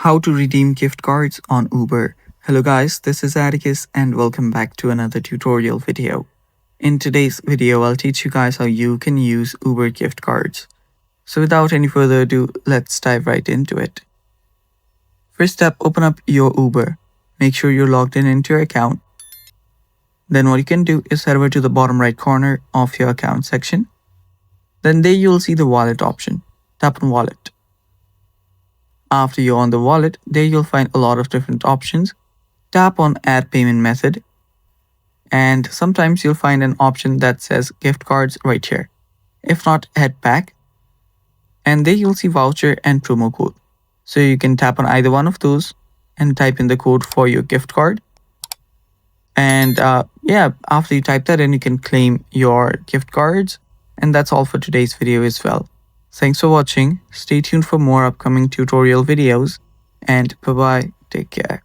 How to redeem gift cards on Uber. Hello guys, this is Atticus and welcome back to another tutorial video. In today's video, I'll teach you guys how you can use Uber gift cards. So without any further ado, let's dive right into it. First step, open up your Uber. Make sure you're logged in into your account. Then what you can do is head over to the bottom right corner of your account section. Then there you'll see the wallet option. Tap on wallet. After you're on the wallet, there you'll find a lot of different options. Tap on add payment method. And sometimes you'll find an option that says gift cards right here. If not, head back. And there you'll see voucher and promo code. So you can tap on either one of those and type in the code for your gift card. And after you type that in, you can claim your gift cards. And that's all for today's video as well. Thanks for watching. Stay tuned for more upcoming tutorial videos. And bye-bye. Take care.